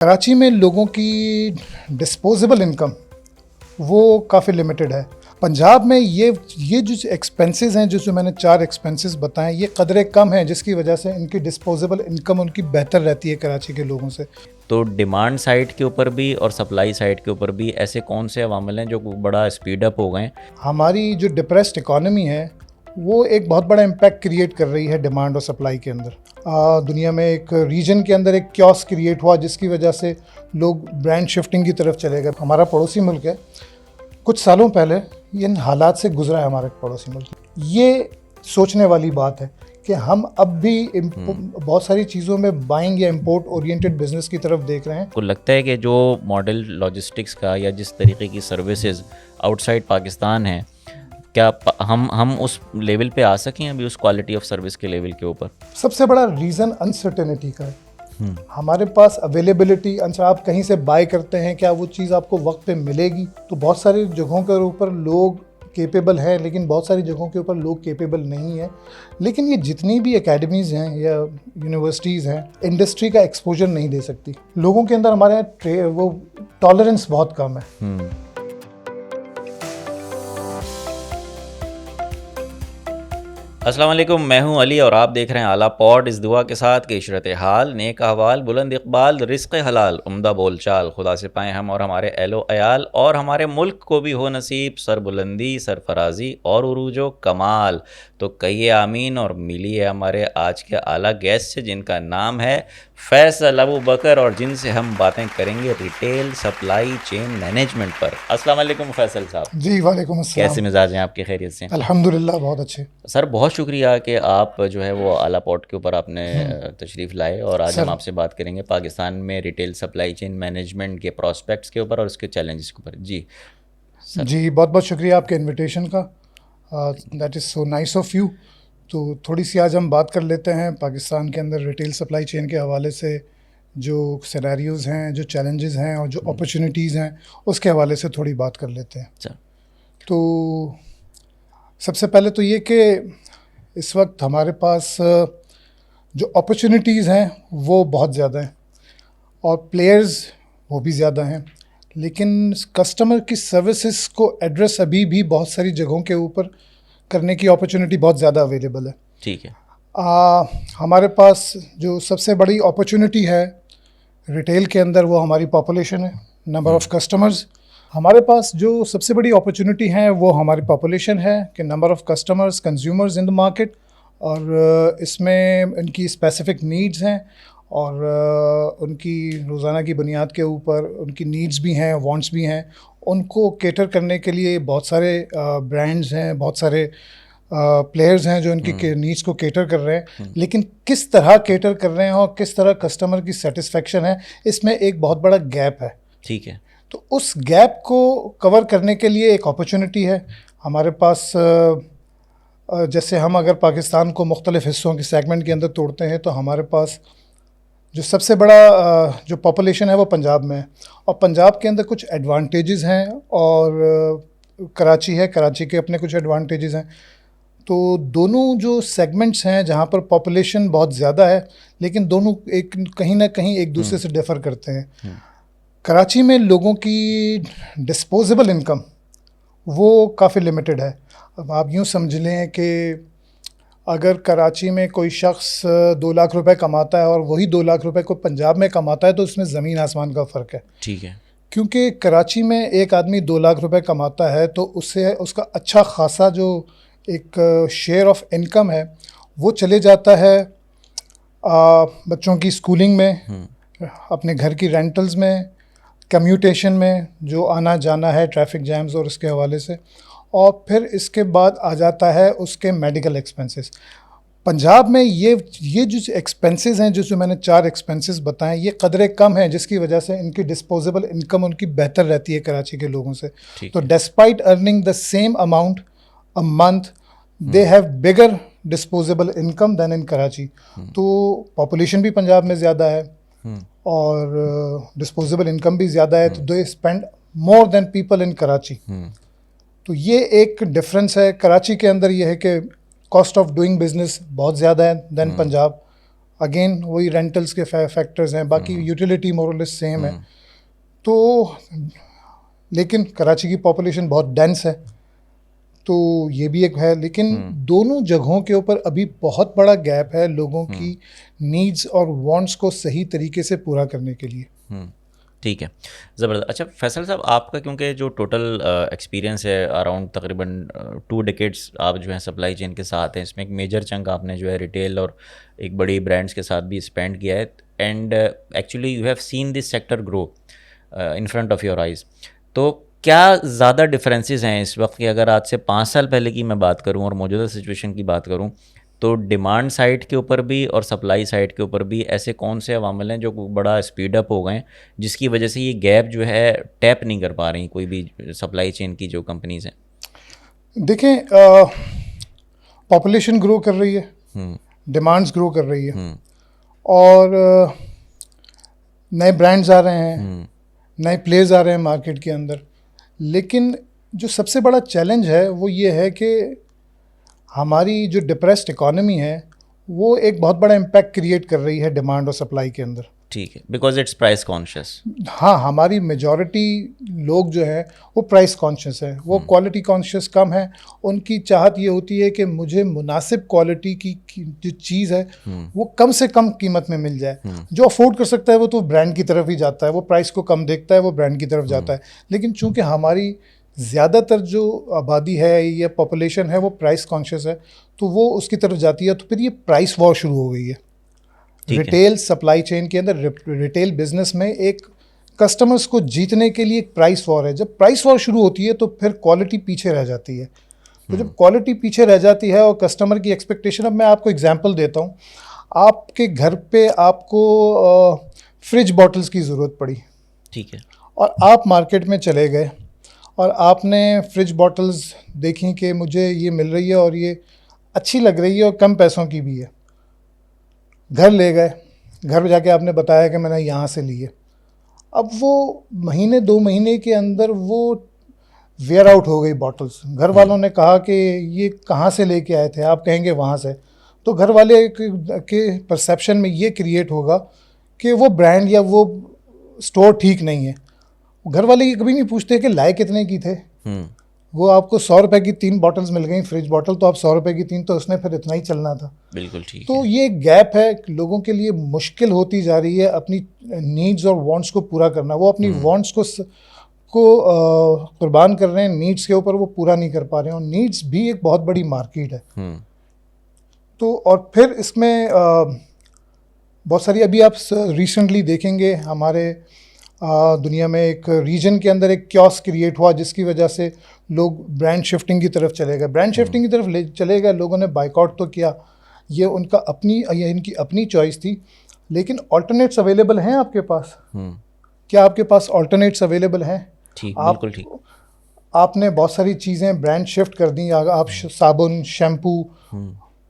कराची में लोगों की डिस्पोजेबल इनकम वो काफ़ी लिमिटेड है। पंजाब में ये जो एक्सपेंसेस हैं, जो मैंने 4 एक्सपेंसेस बताएं, ये कदरे कम हैं, जिसकी वजह से इनकी डिस्पोजेबल इनकम उनकी बेहतर रहती है कराची के लोगों से। तो डिमांड साइड के ऊपर भी और सप्लाई साइड के ऊपर भी ऐसे कौन से अवामिल हैं जो बड़ा स्पीड अप हो गए? हमारी जो डिप्रेस्ड इकॉनमी है वो एक बहुत बड़ा इम्पैक्ट क्रिएट कर रही है डिमांड और सप्लाई के अंदर। दुनिया में एक रीजन के अंदर एक क्योस क्रिएट हुआ, जिसकी वजह से लोग ब्रांड शिफ्टिंग की तरफ चले गए। हमारा पड़ोसी मुल्क है, कुछ सालों पहले इन हालात से गुजरा है हमारे पड़ोसी मुल्क। ये सोचने वाली बात है कि हम अब भी बहुत सारी चीज़ों में बाइंग या इंपोर्ट ओरिएंटेड बिजनेस की तरफ देख रहे हैं। को लगता है कि जो मॉडल लॉजिस्टिक्स का या जिस तरीके की सर्विसेज आउटसाइड पाकिस्तान है, क्या हम उस लेवल पे आ सकें अभी उस क्वालिटी ऑफ सर्विस के लेवल के ऊपर? सबसे बड़ा रीज़न अनसर्टेनिटी का है। हमारे पास अवेलेबिलिटी, आप कहीं से बाय करते हैं, क्या वो चीज़ आपको वक्त पे मिलेगी? तो बहुत सारी जगहों के ऊपर लोग केपेबल हैं, लेकिन बहुत सारी जगहों के ऊपर लोग केपेबल नहीं है। लेकिन ये जितनी भी एकेडमीज़ हैं या यूनिवर्सिटीज़ हैं, इंडस्ट्री का एक्सपोजर नहीं दे सकती। लोगों के अंदर हमारे यहाँ वो टॉलरेंस बहुत कम है। अस्सलाम वालेकुम, मैं हूं अली और आप देख रहे हैं आला पॉड। इस दुआ के साथ कि इशरत हाल, नेक अहवाल, बुलंद इकबाल, रिज़्क़ हलाल, उम्दा बोलचाल खुदा से पाएँ हम और हमारे अहलो अयाल, और हमारे मुल्क को भी हो नसीब सरबुलंदी, सरफराजी और उरूजो कमाल। तो कहिए आमीन और मिलिए हमारे आज के आला गेस्ट से, जिनका नाम है फैसल अबू बकर और जिनसे हम बातें करेंगे रिटेल सप्लाई चेन मैनेजमेंट पर। अस्सलाम वालेकुम फैसल साहब। जी वालेकुम अस्सलाम। कैसे मिजाज हैं आपके? खैरियत से? अल्हम्दुलिल्लाह बहुत अच्छे सर, बहुत शुक्रिया कि आप जो है वो आला पॉड के ऊपर आपने तशरीफ़ लाए, और आज हम आपसे बात करेंगे पाकिस्तान में रिटेल सप्लाई चेन मैनेजमेंट के प्रोस्पेक्ट्स के ऊपर और उसके चैलेंजेस के ऊपर। जी सर। जी, बहुत बहुत शुक्रिया आपके इनविटेशन का। That is so nice of you. तो थोड़ी सी आज हम बात कर लेते हैं पाकिस्तान के अंदर रिटेल सप्लाई चेन के हवाले से जो सिनेरियोज़ हैं, जो चैलेंजेस हैं और जो अपॉर्चुनिटीज़ हैं, उसके हवाले से थोड़ी बात कर लेते हैं। अच्छा। तो सबसे पहले तो ये कि इस वक्त हमारे पास जो अपॉर्चुनिटीज़ हैं वो बहुत ज़्यादा हैं और प्लेयर्स वो भी ज़्यादा हैं, लेकिन कस्टमर की सर्विसेज को एड्रेस अभी भी बहुत सारी जगहों के ऊपर करने की अपॉर्चुनिटी बहुत ज़्यादा अवेलेबल है। ठीक है। हमारे पास जो सबसे बड़ी अपॉर्चुनिटी है रिटेल के अंदर वो हमारी पॉपुलेशन है, नंबर ऑफ़ कस्टमर्स। हमारे पास जो सबसे बड़ी अपॉर्चुनिटी है वो हमारी पॉपुलेशन है कि number of customers, consumers in the market, और इसमें उनकी स्पेसिफिक नीड्स हैं और उनकी रोज़ाना की बुनियाद के ऊपर उनकी नीड्स भी हैं, वांट्स भी हैं। उनको केटर करने के लिए बहुत सारे ब्रांड्स हैं, बहुत सारे प्लेयर्स हैं जो उनकी नीड्स को केटर कर रहे हैं। लेकिन किस तरह केटर कर रहे हैं और किस तरह कस्टमर की सेटिस्फेक्शन है, इसमें एक बहुत बड़ा गैप है। ठीक है। तो उस गैप को कवर करने के लिए एक अपॉर्चुनिटी है हमारे पास। जैसे हम अगर पाकिस्तान को मुख्तलिफ़ हिस्सों के सेगमेंट के अंदर तोड़ते हैं तो हमारे पास जो सबसे बड़ा जो पॉपुलेशन है वो पंजाब में है, और पंजाब के अंदर कुछ एडवांटेजेस हैं और कराची है, कराची के अपने कुछ एडवांटेजेस हैं। तो दोनों जो सेगमेंट्स हैं जहाँ पर पॉपुलेशन बहुत ज़्यादा है, लेकिन दोनों एक कहीं ना कहीं एक दूसरे से डिफ़र करते हैं। कराची में लोगों की डिस्पोजेबल इनकम वो काफ़ी लिमिटेड है। अब आप यूँ समझ लें कि अगर कराची में कोई शख्स 2 लाख रुपए कमाता है और वही 2 लाख रुपए को पंजाब में कमाता है, तो उसमें ज़मीन आसमान का फ़र्क है। ठीक है। क्योंकि कराची में एक आदमी 2 लाख रुपए कमाता है तो उससे उसका अच्छा खासा जो एक शेयर ऑफ इनकम है वो चले जाता है बच्चों की स्कूलिंग में, अपने घर की रेंटल्स में, कम्यूटेशन में जो आना जाना है, ट्रैफिक जैम्स और उसके हवाले से, और फिर इसके बाद आ जाता है उसके मेडिकल एक्सपेंसेस। पंजाब में ये जो एक्सपेंसेस हैं, जो मैंने 4 एक्सपेंसेस बताएं, ये कदरे कम हैं, जिसकी वजह से इनकी डिस्पोजेबल इनकम उनकी बेहतर रहती है कराची के लोगों से। तो despite earning the same amount a month, they have bigger disposable income than in Karachi. तो पॉपुलेशन भी पंजाब में ज़्यादा है और डिस्पोजेबल इनकम भी ज़्यादा है, तो they spend more than people in Karachi. तो ये एक डिफरेंस है। कराची के अंदर ये है कि कॉस्ट ऑफ डूइंग बिजनेस बहुत ज़्यादा है दैन पंजाब। अगेन वही रेंटल्स के फैक्टर्स हैं, बाकी यूटिलिटी मोरलेस सेम है। तो लेकिन कराची की पॉपुलेशन बहुत डेंस है, तो ये भी एक है। लेकिन दोनों जगहों के ऊपर अभी बहुत बड़ा गैप है लोगों की नीड्स और वांट्स को सही तरीके से पूरा करने के लिए। ठीक है, ज़बरदस्त। अच्छा फैसल साहब, आपका क्योंकि जो टोटल एक्सपीरियंस है अराउंड तकरीबन 2 डेकेड्स आप जो है सप्लाई चेन के साथ हैं, इसमें एक मेजर चंक आपने जो है रिटेल और एक बड़ी ब्रांड्स के साथ भी स्पेंड किया है, and actually you have seen this sector grow in front of your eyes. तो क्या ज़्यादा डिफरेंसेस हैं इस वक्त कि अगर आज से 5 साल पहले की मैं बात करूं और मौजूदा सिचुएशन की बात करूं, तो डिमांड साइड के ऊपर भी और सप्लाई साइड के ऊपर भी ऐसे कौन से अवामल हैं जो बड़ा स्पीड अप हो गए हैं जिसकी वजह से ये गैप जो है टैप नहीं कर पा रही कोई भी सप्लाई चेन की जो कंपनीज हैं? देखें, पॉपुलेशन ग्रो कर रही है, डिमांड्स ग्रो कर रही है, और नए ब्रांड्स आ रहे हैं, नए प्लेयर्स आ रहे हैं मार्केट के अंदर। लेकिन जो सबसे बड़ा चैलेंज है वो ये है कि हमारी जो डिप्रेस्ड इकोनॉमी है वो एक बहुत बड़ा इम्पैक्ट क्रिएट कर रही है डिमांड और सप्लाई के अंदर। ठीक है, बिकॉज इट्स प्राइस कॉन्शियस। हाँ, हमारी मेजॉरिटी लोग जो हैं वो प्राइस कॉन्शियस है, वो क्वालिटी कॉन्शियस कम है। उनकी चाहत ये होती है कि मुझे मुनासिब क्वालिटी की जो चीज़ है वो कम से कम कीमत में मिल जाए। जो अफोर्ड कर सकता है वो तो ब्रांड की तरफ ही जाता है, वो प्राइस को कम देखता है, वो ब्रांड की तरफ जाता है। लेकिन चूंकि हमारी ज़्यादातर जो आबादी है या पॉपुलेशन है वो प्राइस कॉन्शियस है, तो वो उसकी तरफ जाती है। तो फिर ये प्राइस वॉर शुरू हो गई है रिटेल सप्लाई चेन के अंदर। रिटेल बिजनेस में एक कस्टमर्स को जीतने के लिए एक प्राइस वॉर है। जब प्राइस वॉर शुरू होती है तो फिर क्वालिटी पीछे रह जाती है। तो जब क्वालिटी पीछे रह जाती है और कस्टमर की एक्सपेक्टेशन, अब मैं आपको एग्जांपल देता हूँ। आपके घर पे आपको फ्रिज बॉटल्स की ज़रूरत पड़ी, ठीक है, और आप मार्केट में चले गए और आपने फ्रिज बॉटल्स देखी कि मुझे ये मिल रही है और ये अच्छी लग रही है और कम पैसों की भी है। घर ले गए, घर जाके आपने बताया कि मैंने यहाँ से ली है। अब वो महीने 2 महीने के अंदर वो वेयर आउट हो गई बॉटल्स। घर वालों ने कहा कि ये कहाँ से लेके आए थे, आप कहेंगे वहाँ से। तो घर वाले के परसेप्शन में ये क्रिएट होगा कि वो ब्रांड या वो स्टोर ठीक नहीं है। घर वाले ये कभी नहीं पूछते कि लाए कितने की थे। वो आपको 100 रुपए की 3 बॉटल्स मिल गई फ्रिज बॉटल, तो आप 100 रुपए की 3, तो उसने फिर इतना ही चलना था। बिल्कुल ठीक तो है। ये गैप है, लोगों के लिए मुश्किल होती जा रही है अपनी नीड्स और वांट्स को पूरा करना। वो अपनी वांट्स को कुर्बान कर रहे हैं, नीड्स के ऊपर वो पूरा नहीं कर पा रहे हैं। और नीड्स भी एक बहुत बड़ी मार्केट है। तो और फिर इसमें बहुत सारी, अभी आप रिसेंटली देखेंगे हमारे दुनिया में एक रीजन के अंदर एक क्योस क्रिएट हुआ जिसकी वजह से लोग ब्रांड शिफ्टिंग की तरफ चले गए। ब्रांड शिफ्टिंग की तरफ चले गए, लोगों ने बाइकआउट तो किया, ये इनकी अपनी चॉइस थी। लेकिन ऑल्टरनेट्स अवेलेबल हैं आपके पास? क्या आपके पास ऑल्टरनेट्स अवेलेबल हैं? ठीक, बिल्कुल ठीक। आपने बहुत सारी चीज़ें ब्रांड शिफ्ट कर दी, आप साबुन, शैम्पू,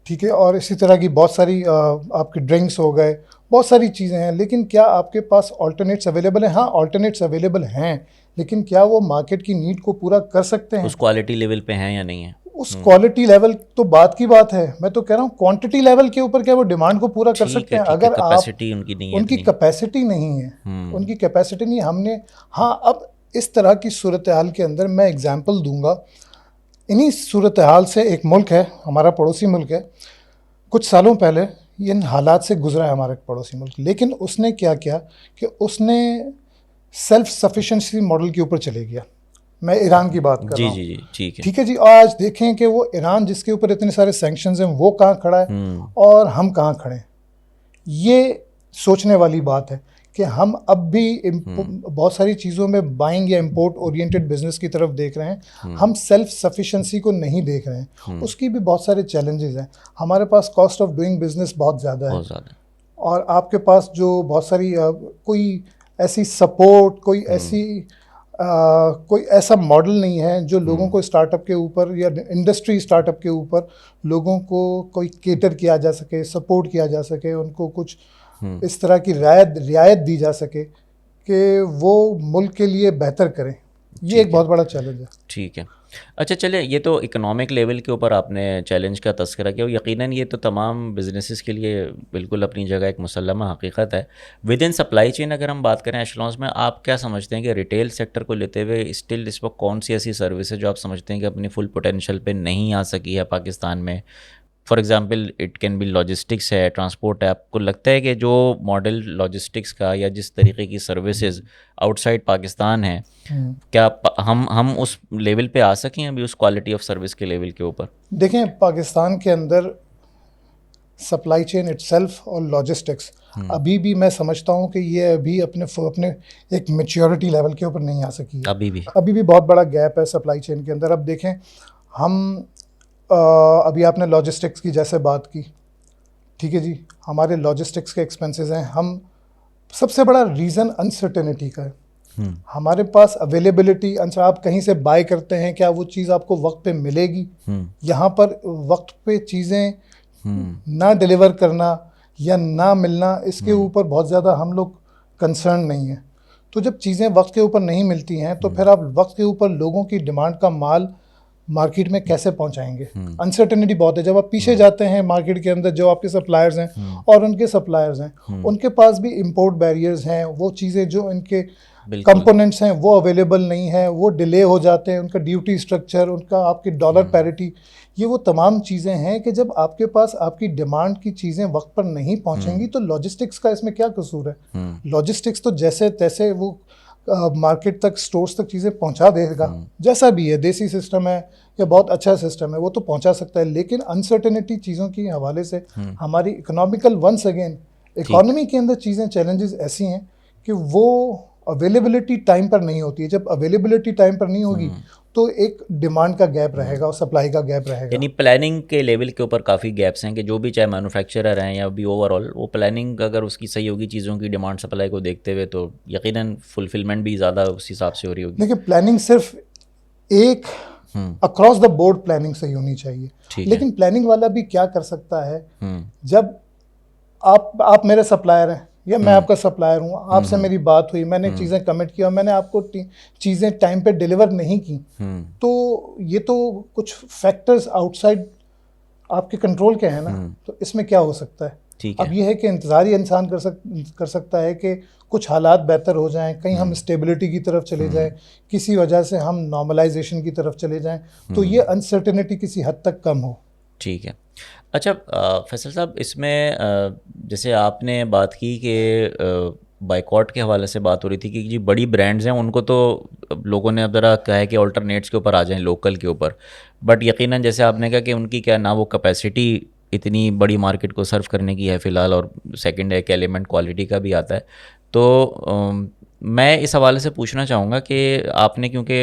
ठीक है, और इसी तरह की बहुत सारी आपके ड्रिंक्स हो गए, बहुत सारी चीज़ें हैं। लेकिन क्या आपके पास ऑल्टरनेट्स अवेलेबल हैं? हाँ, ऑल्टरनेट्स अवेलेबल हैं, लेकिन क्या वो मार्केट की नीड को पूरा कर सकते हैं? उस क्वालिटी लेवल पे हैं या नहीं है? उस क्वालिटी लेवल तो बात की बात है। मैं तो कह रहा हूँ क्वांटिटी लेवल के ऊपर क्या वो डिमांड को पूरा कर सकते हैं? अगर कैपेसिटी उनकी नहीं है, उनकी कैपेसिटी नहीं है, उनकी कैपेसिटी नहीं है। हमने, हाँ, अब इस तरह की सूरत हाल के अंदर मैं एग्जाम्पल दूंगा। इन्हीं सूरत हाल से एक मुल्क है, हमारा पड़ोसी मुल्क है, कुछ सालों पहले इन हालात से गुजरा है हमारे पड़ोसी मुल्क। लेकिन उसने क्या किया कि उसने सेल्फ सफिशेंसी मॉडल के ऊपर चले गया। मैं ईरान की बात कर रहा हूँ। जी, ठीक है। ठीक है जी। आज देखें कि वो ईरान जिसके ऊपर इतने सारे सैंक्शंस हैं वो कहाँ खड़ा है और हम कहाँ खड़े हैं। ये सोचने वाली बात है कि हम अब भी बहुत सारी चीज़ों में बाइंग या इंपोर्ट ओरिएंटेड बिजनेस की तरफ देख रहे हैं, हम सेल्फ सफिशेंसी को नहीं देख रहे हैं। उसकी भी बहुत सारे चैलेंजेस हैं। हमारे पास कॉस्ट ऑफ डूइंग बिजनेस बहुत ज़्यादा है, और आपके पास जो बहुत सारी कोई ऐसी सपोर्ट, कोई ऐसा मॉडल नहीं है जो लोगों को स्टार्टअप के ऊपर या इंडस्ट्री स्टार्टअप के ऊपर लोगों को कोई केटर किया जा सके, सपोर्ट किया जा सके, उनको कुछ इस तरह की रियायत दी जा सके कि वो मुल्क के लिए बेहतर करें। ये एक बहुत बड़ा चैलेंज है। ठीक है। अच्छा चले, ये तो इकोनॉमिक लेवल के ऊपर आपने चैलेंज का तज़किरा किया और यकीनन ये तो तमाम बिजनेसेस के लिए बिल्कुल अपनी जगह एक मुसल्लमा हकीकत है। विद इन सप्लाई चेन अगर हम बात करें एशलॉन्स में, आप क्या समझते हैं कि रिटेल सेक्टर को लेते हुए स्टिल इस वक्त कौन सी ऐसी सर्विस है जो आप समझते हैं कि अपनी फुल पोटेंशियल पे नहीं आ सकी है पाकिस्तान में? For example it can be logistics है, ट्रांसपोर्ट है। आपको लगता है कि जो मॉडल लॉजिस्टिक्स का या जिस तरीके की सर्विसेज आउटसाइड पाकिस्तान है, क्या हम उस लेवल पे आ सकें अभी उस क्वालिटी ऑफ सर्विस के लेवल के ऊपर? देखें, पाकिस्तान के अंदर सप्लाई चेन इटसेल्फ और लॉजिस्टिक्स अभी भी मैं समझता हूँ कि ये अभी अपने एक मैच्योरिटी लेवल के ऊपर नहीं आ सकी है। अभी भी बहुत बड़ा गैप है सप्लाई चेन के अंदर। अब देखें, हम अभी आपने लॉजिस्टिक्स की जैसे बात की, ठीक है जी, हमारे लॉजिस्टिक्स के एक्सपेंसेस हैं। हम सबसे बड़ा रीज़न अनसर्टेनिटी का है। हमारे पास अवेलेबिलिटी, आप कहीं से बाय करते हैं, क्या वो चीज़ आपको वक्त पे मिलेगी? यहाँ पर वक्त पे चीज़ें ना डिलीवर करना या ना मिलना, इसके ऊपर बहुत ज़्यादा हम लोग कंसर्न नहीं है। तो जब चीज़ें वक्त के ऊपर नहीं मिलती हैं तो फिर आप वक्त के ऊपर लोगों की डिमांड का माल मार्केट में कैसे पहुंचाएंगे? अनसर्टेनिटी बहुत है। जब आप पीछे जाते हैं मार्केट के अंदर, जो आपके सप्लायर्स हैं और उनके सप्लायर्स हैं, उनके पास भी इंपोर्ट बैरियर्स हैं। वो चीज़ें जो इनके कंपोनेंट्स हैं वो अवेलेबल नहीं है, वो डिले हो जाते हैं। उनका ड्यूटी स्ट्रक्चर, उनका आपकी डॉलर पैरिटी, ये वो तमाम चीज़ें हैं कि जब आपके पास आपकी डिमांड की चीज़ें वक्त पर नहीं पहुंचेंगी तो लॉजिस्टिक्स का इसमें क्या कसूर है? लॉजिस्टिक्स तो जैसे तैसे वो मार्केट तक, स्टोर्स तक चीज़ें पहुंचा देगा। जैसा भी है, देसी सिस्टम है या बहुत अच्छा सिस्टम है, वो तो पहुंचा सकता है। लेकिन अनसर्टेनिटी चीज़ों के हवाले से हमारी इकोनॉमिकल, वंस अगेन इकोनॉमी के अंदर चीज़ें, चैलेंजेस ऐसी हैं कि वो अवेलेबिलिटी टाइम पर नहीं होती है। जब अवेलेबिलिटी टाइम पर नहीं होगी तो एक डिमांड का गैप रहेगा और सप्लाई का गैप रहेगा। यानी प्लानिंग के लेवल के ऊपर काफ़ी गैप्स हैं कि जो भी चाहे मैन्युफैक्चरर हैं या भी ओवरऑल, वो प्लानिंग अगर उसकी सही होगी चीज़ों की डिमांड सप्लाई को देखते हुए, तो यकीनन फुलफिलमेंट भी ज़्यादा उस हिसाब से हो रही होगी। देखिए, प्लानिंग सिर्फ एक अक्रॉस द बोर्ड प्लानिंग सही होनी चाहिए, लेकिन प्लानिंग वाला भी क्या कर सकता है? जब आप मेरे सप्लायर हैं या मैं आपका सप्लायर हूँ, आपसे मेरी बात हुई, मैंने चीज़ें कमिट की और मैंने आपको चीज़ें टाइम पे डिलीवर नहीं की, तो ये तो कुछ फैक्टर्स आउटसाइड आपके कंट्रोल के हैं ना। तो इसमें क्या हो सकता है? अब ये है कि इंतज़ार ही इंसान कर सकता है कि कुछ हालात बेहतर हो जाएं, कहीं हम स्टेबिलिटी की तरफ चले जाएं, किसी वजह से हम नॉर्मलाइजेशन की तरफ चले जाएं, तो ये अनसर्टेनिटी किसी हद तक कम हो। ठीक है। अच्छा फैसल साहब, इसमें जैसे आपने बात की कि बाइकॉट के हवाले से बात हो रही थी कि जी बड़ी ब्रांड्स हैं उनको तो लोगों ने अब ज़रा कहा है कि ऑल्टरनेट्स के ऊपर आ जाएं, लोकल के ऊपर, बट यकीनन जैसे आपने कहा कि उनकी क्या ना वो कैपेसिटी इतनी बड़ी मार्केट को सर्व करने की है फ़िलहाल, और सेकंड एक एलिमेंट क्वालिटी का भी आता है। तो मैं इस हवाले से पूछना चाहूँगा कि आपने क्योंकि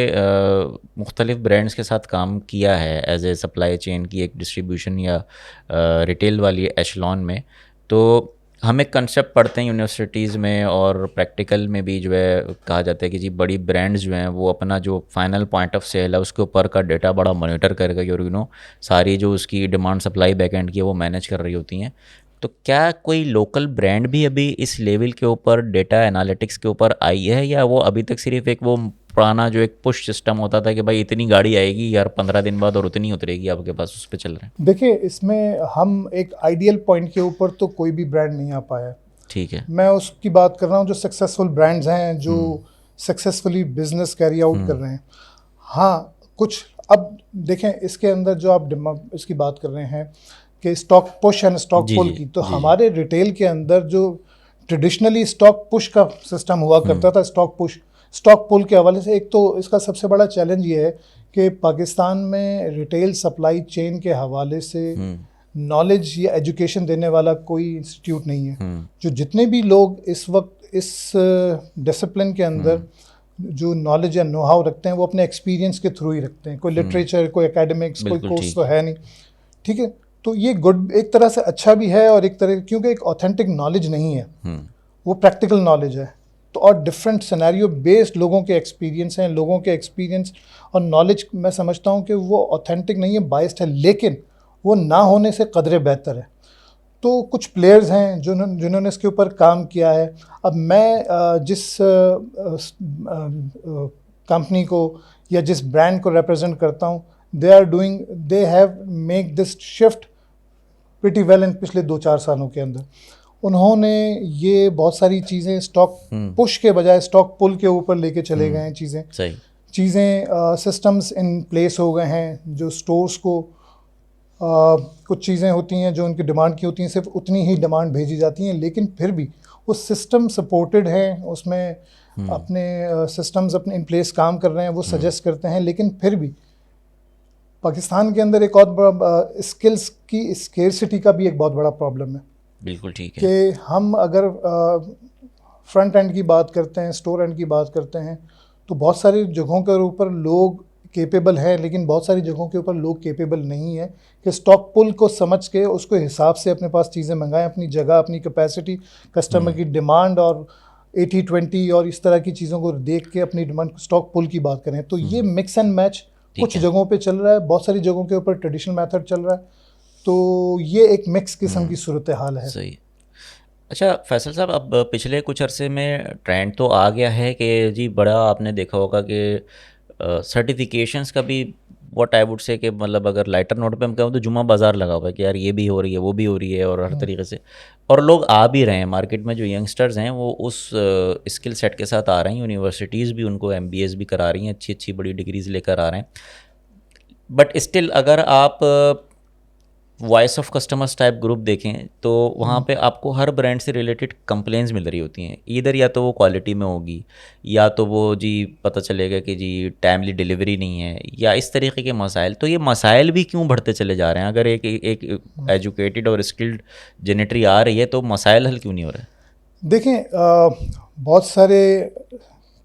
मुख्तलिफ़ ब्रांड्स के साथ काम किया है एज ए सप्लाई चेन की एक डिस्ट्रीब्यूशन या रिटेल वाली एशलॉन में, तो हम एक कंसेप्ट पढ़ते हैं यूनिवर्सिटीज़ में और प्रैक्टिकल में भी, जो है कहा जाता है कि जी बड़ी ब्रांड्स जो हैं वो अपना जो फाइनल पॉइंट ऑफ सेल है उसके ऊपर का डेटा बड़ा मॉनिटर करके और सारी जो उसकी डिमांड सप्लाई बैकएंड की है वो मैनेज कर रही होती हैं। तो क्या कोई लोकल ब्रांड भी अभी इस लेवल के ऊपर डेटा एनालिटिक्स के ऊपर आई है, या वो अभी तक सिर्फ एक वो पुराना जो एक पुश सिस्टम होता था कि भाई इतनी गाड़ी आएगी यार 15 दिन बाद और उतनी उतरेगी आपके पास, उस पर चल रहे हैं? देखिए, इसमें हम एक आइडियल पॉइंट के ऊपर तो कोई भी ब्रांड नहीं आ पाया। ठीक है, मैं उसकी बात कर रहा हूँ जो सक्सेसफुल ब्रांड्स हैं, जो सक्सेसफुली बिजनेस कैरी आउट कर रहे हैं। हाँ, कुछ अब देखें, इसके अंदर जो आप इसकी बात कर रहे हैं कि स्टॉक पुश एंड स्टॉक पुल की, तो हमारे रिटेल के अंदर जो ट्रेडिशनली स्टॉक पुश का सिस्टम हुआ करता था, स्टॉक पुश स्टॉक पुल के हवाले से, एक तो इसका सबसे बड़ा चैलेंज ये है कि पाकिस्तान में रिटेल सप्लाई चेन के हवाले से नॉलेज या एजुकेशन देने वाला कोई इंस्टीट्यूट नहीं है। जो जितने भी लोग इस वक्त इस डिसिप्लिन के अंदर जो नॉलेज या नो हाउ रखते हैं वो अपने एक्सपीरियंस के थ्रू ही रखते हैं। कोई लिटरेचर, कोई एकेडमिक्स, कोई कोर्स तो है नहीं। ठीक है, तो ये गुड एक तरह से अच्छा भी है और एक तरह, क्योंकि एक ऑथेंटिक नॉलेज नहीं है, वो प्रैक्टिकल नॉलेज है। तो और डिफरेंट सिनेरियो बेस्ड लोगों के एक्सपीरियंस हैं, लोगों के एक्सपीरियंस और नॉलेज मैं समझता हूँ कि वो ऑथेंटिक नहीं है, बायस्ड है, लेकिन वो ना होने से कदरे बेहतर है। तो कुछ प्लेयर्स हैं जिन्होंने इसके ऊपर काम किया है। अब मैं जिस कंपनी को या जिस ब्रांड को रिप्रेजेंट करता हूँ, they have make this shift pretty well in पिछले 2-4 सालों के अंदर। उन्होंने ये बहुत सारी चीज़ें स्टॉक पुश के बजाय स्टॉक पुल के ऊपर लेके चले गए हैं। चीज़ें सिस्टम्स इन प्लेस हो गए हैं जो स्टोर्स को कुछ चीज़ें होती हैं जो उनकी डिमांड की होती हैं, सिर्फ उतनी ही डिमांड भेजी जाती हैं, लेकिन फिर भी वो सिस्टम सपोर्टेड है, उसमें अपने सिस्टम्स अपने इन प्लेस काम कर रहे हैं, वो सजेस्ट करते हैं। लेकिन फिर भी पाकिस्तान के अंदर एक और बड़ा स्किल्स की स्केर्सिटी का भी एक बहुत बड़ा प्रॉब्लम है। बिल्कुल ठीक है कि हम अगर फ्रंट एंड की बात करते हैं, स्टोर एंड की बात करते हैं, तो बहुत सारी जगहों के ऊपर लोग केपेबल हैं, लेकिन बहुत सारी जगहों के ऊपर लोग केपेबल नहीं है कि स्टॉक पुल को समझ के उसको हिसाब से अपने पास चीज़ें मंगाएं, अपनी जगह, अपनी कैपेसिटी, कस्टमर की डिमांड और 80-20 और इस तरह की चीज़ों को देख के अपनी डिमांड स्टॉक पुल की बात करें। तो ये मिक्स एंड मैच कुछ जगहों पे चल रहा है, बहुत सारी जगहों के ऊपर ट्रेडिशनल मेथड चल रहा है, तो ये एक मिक्स किस्म की सूरत हाल है। सही। अच्छा फैसल साहब, अब पिछले कुछ अरसे में ट्रेंड तो आ गया है कि जी बड़ा आपने देखा होगा कि सर्टिफिकेशंस का भी व्हाट आई वुड से कि मतलब अगर लाइटर नोट पे हम कहूँ तो जुम्मा बाज़ार लगा हुआ है कि यार ये भी हो रही है वो भी हो रही है और हर तरीके से, और लोग आ भी रहे हैं मार्केट में। जो यंगस्टर्स हैं वो उस स्किल सेट के साथ आ रहे हैं, यूनिवर्सिटीज़ भी उनको MBAs भी करा रही हैं, अच्छी अच्छी बड़ी डिग्रीज़ लेकर आ रहे हैं। बट स्टिल अगर आप voice of customers type group देखें तो वहाँ पे आपको हर ब्रांड से रिलेटेड कंप्लेंट्स मिल रही होती हैं, इधर या तो वो क्वालिटी में होगी या तो वो जी पता चलेगा कि जी टाइमली डिलीवरी नहीं है या इस तरीके के मसाइल। तो ये मसाइल भी क्यों बढ़ते चले जा रहे हैं? अगर एक एजुकेटेड और स्किल्ड जेनेटरी आ रही है तो मसाइल हल क्यों नहीं हो रहे? देखें, बहुत सारे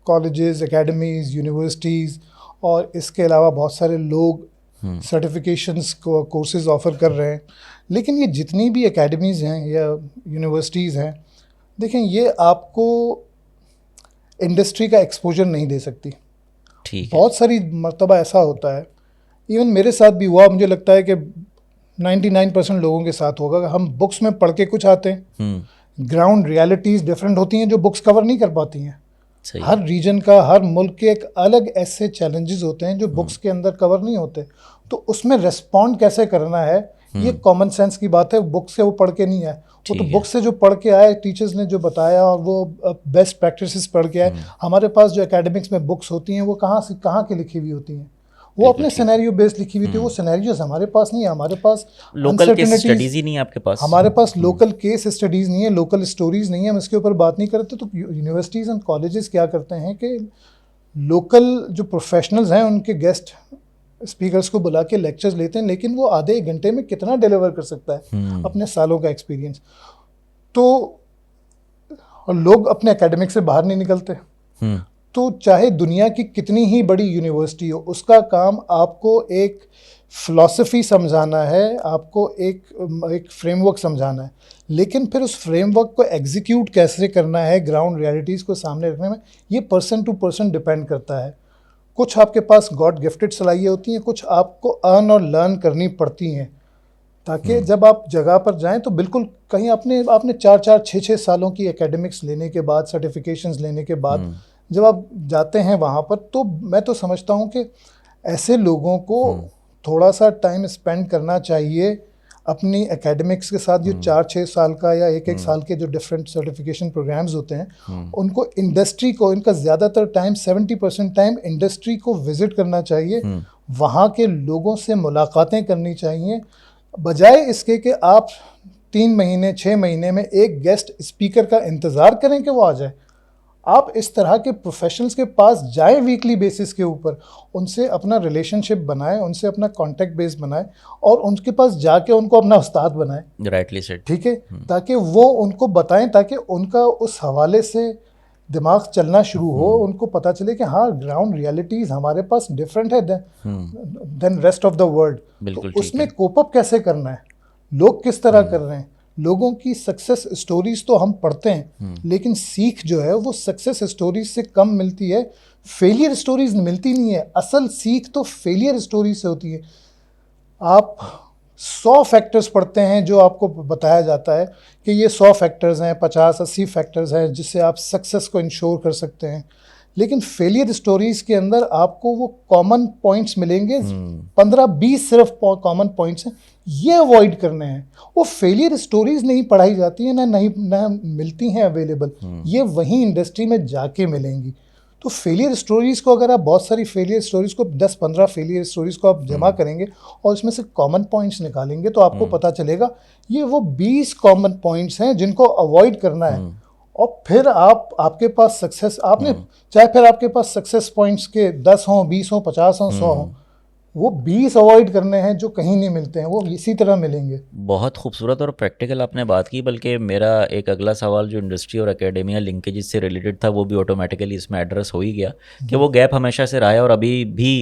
कॉलेजेस, एकेडमीज़, यूनिवर्सिटीज़ और इसके अलावा बहुत सारे लोग सर्टिफिकेशंस को कोर्सेज ऑफ़र कर रहे हैं, लेकिन ये जितनी भी एकेडमीज़ हैं या यूनिवर्सिटीज़ हैं, देखें ये आपको इंडस्ट्री का एक्सपोजर नहीं दे सकती। ठीक है। बहुत सारी मर्तबा ऐसा होता है, इवन मेरे साथ भी हुआ, मुझे लगता है कि 99% लोगों के साथ होगा। हम बुक्स में पढ़ के कुछ आते हैं, ग्राउंड रियलिटीज़ डिफरेंट होती हैं जो बुक्स कवर नहीं कर पाती हैं। हर रीजन का, हर मुल्क के एक अलग ऐसे चैलेंजेस होते हैं जो बुक्स के अंदर कवर नहीं होते। तो उसमें रिस्पॉन्ड कैसे करना है, ये कॉमन सेंस की बात है। बुक से वो पढ़ के नहीं आए, वो तो बुक से जो पढ़ के आए, टीचर्स ने जो बताया और वो बेस्ट प्रैक्टिसेस पढ़ के आए। हमारे पास जो एकेडमिक्स में बुक्स होती हैं वो कहाँ की लिखी हुई होती हैं, वो अपने सिनेरियो बेस्ड लिखी हुई थी। वो सिनेरियोज हमारे पास नहीं है, हमारे पास लोकल केस स्टडीज ही नहीं है आपके पास। हमारे पास लोकल केस स्टडीज़ नहीं है, लोकल स्टोरीज नहीं है, हम इसके ऊपर बात नहीं करते। तो यूनिवर्सिटीज़ एंड कॉलेजेस क्या करते हैं कि लोकल जो प्रोफेशनल्स हैं उनके गेस्ट स्पीकर्स को बुला के लेक्चर्स लेते हैं, लेकिन वो आधे एक घंटे में कितना डिलीवर कर सकता है अपने सालों का एक्सपीरियंस। तो और लोग अपने एकेडमिक से बाहर नहीं निकलते। तो चाहे दुनिया की कितनी ही बड़ी यूनिवर्सिटी हो, उसका काम आपको एक फ़िलॉसफी समझाना है, आपको एक फ्रेमवर्क समझाना है, लेकिन फिर उस फ्रेमवर्क को एग्जीक्यूट कैसे करना है, ग्राउंड रियलिटीज़ को सामने रखने में, ये पर्सन टू पर्सन डिपेंड करता है। कुछ आपके पास गॉड गिफ्टेड सलाहियतें होती हैं, कुछ आपको अर्न और लर्न करनी पड़ती हैं, ताकि जब आप जगह पर जाएं तो बिल्कुल कहीं आपने 4-4, 6-6 सालों की एकेडमिक्स लेने के बाद, सर्टिफिकेशंस लेने के बाद जब आप जाते हैं वहाँ पर, तो मैं तो समझता हूँ कि ऐसे लोगों को थोड़ा सा टाइम स्पेंड करना चाहिए अपनी एकेडमिक्स के साथ। जो 4-6 साल का या 1-1 साल के जो डिफरेंट सर्टिफिकेशन प्रोग्राम्स होते हैं, उनको इंडस्ट्री को, इनका ज़्यादातर टाइम 70% टाइम इंडस्ट्री को विज़िट करना चाहिए, वहाँ के लोगों से मुलाकातें करनी चाहिए, बजाय इसके कि आप 3 महीने 6 महीने में एक गेस्ट स्पीकर का इंतज़ार करें कि वो आ जाए। आप इस तरह के प्रोफेशनल्स के पास जाएं वीकली बेसिस के ऊपर, उनसे अपना रिलेशनशिप बनाएं, उनसे अपना कांटेक्ट बेस बनाएं और उनके पास जाके उनको अपना उस्ताद बनाएं। Rightly said. ठीक है, ताकि वो उनको बताएं, ताकि उनका उस हवाले से दिमाग चलना शुरू हो, उनको पता चले कि हाँ ग्राउंड रियलिटीज़ हमारे पास डिफरेंट है than rest of the world. तो उसमें कोप अप कैसे करना है, लोग किस तरह कर रहे हैं। लोगों की सक्सेस स्टोरीज तो हम पढ़ते हैं, लेकिन सीख जो है वो सक्सेस स्टोरीज से कम मिलती है, फेलियर स्टोरीज मिलती नहीं है। असल सीख तो फेलियर स्टोरीज से होती है। आप 100 फैक्टर्स पढ़ते हैं जो आपको बताया जाता है कि ये 100 फैक्टर्स हैं, 50-80 फैक्टर्स हैं जिससे आप सक्सेस को इंश्योर कर सकते हैं, लेकिन फेलियर स्टोरीज के अंदर आपको वो कॉमन पॉइंट्स मिलेंगे, 15-20 सिर्फ कॉमन पॉइंट्स हैं, ये अवॉइड करने हैं। वो फेलियर स्टोरीज नहीं पढ़ाई जाती हैं, ना मिलती हैं अवेलेबल, ये वहीं इंडस्ट्री में जाके मिलेंगी। तो फेलियर स्टोरीज को अगर आप बहुत सारी फेलियर स्टोरीज को 10-15 फेलियर स्टोरीज को आप जमा करेंगे और उसमें से कॉमन पॉइंट्स निकालेंगे तो आपको पता चलेगा ये वो 20 कॉमन पॉइंट्स हैं जिनको अवॉइड करना है। और फिर आपके पास सक्सेस, आपने चाहे फिर आपके पास सक्सेस पॉइंट्स के 10 हों, 20 हों, 50 हों, 100 हों, वो 20 अवॉइड करने हैं जो कहीं नहीं मिलते हैं, वो इसी तरह मिलेंगे। बहुत खूबसूरत और प्रैक्टिकल आपने बात की, बल्कि मेरा एक अगला सवाल जो इंडस्ट्री और एकेडेमिया लिंकेज से रिलेटेड था वो भी ऑटोमेटिकली इसमें एड्रेस हो ही गया कि वो गैप हमेशा से रहा है और अभी भी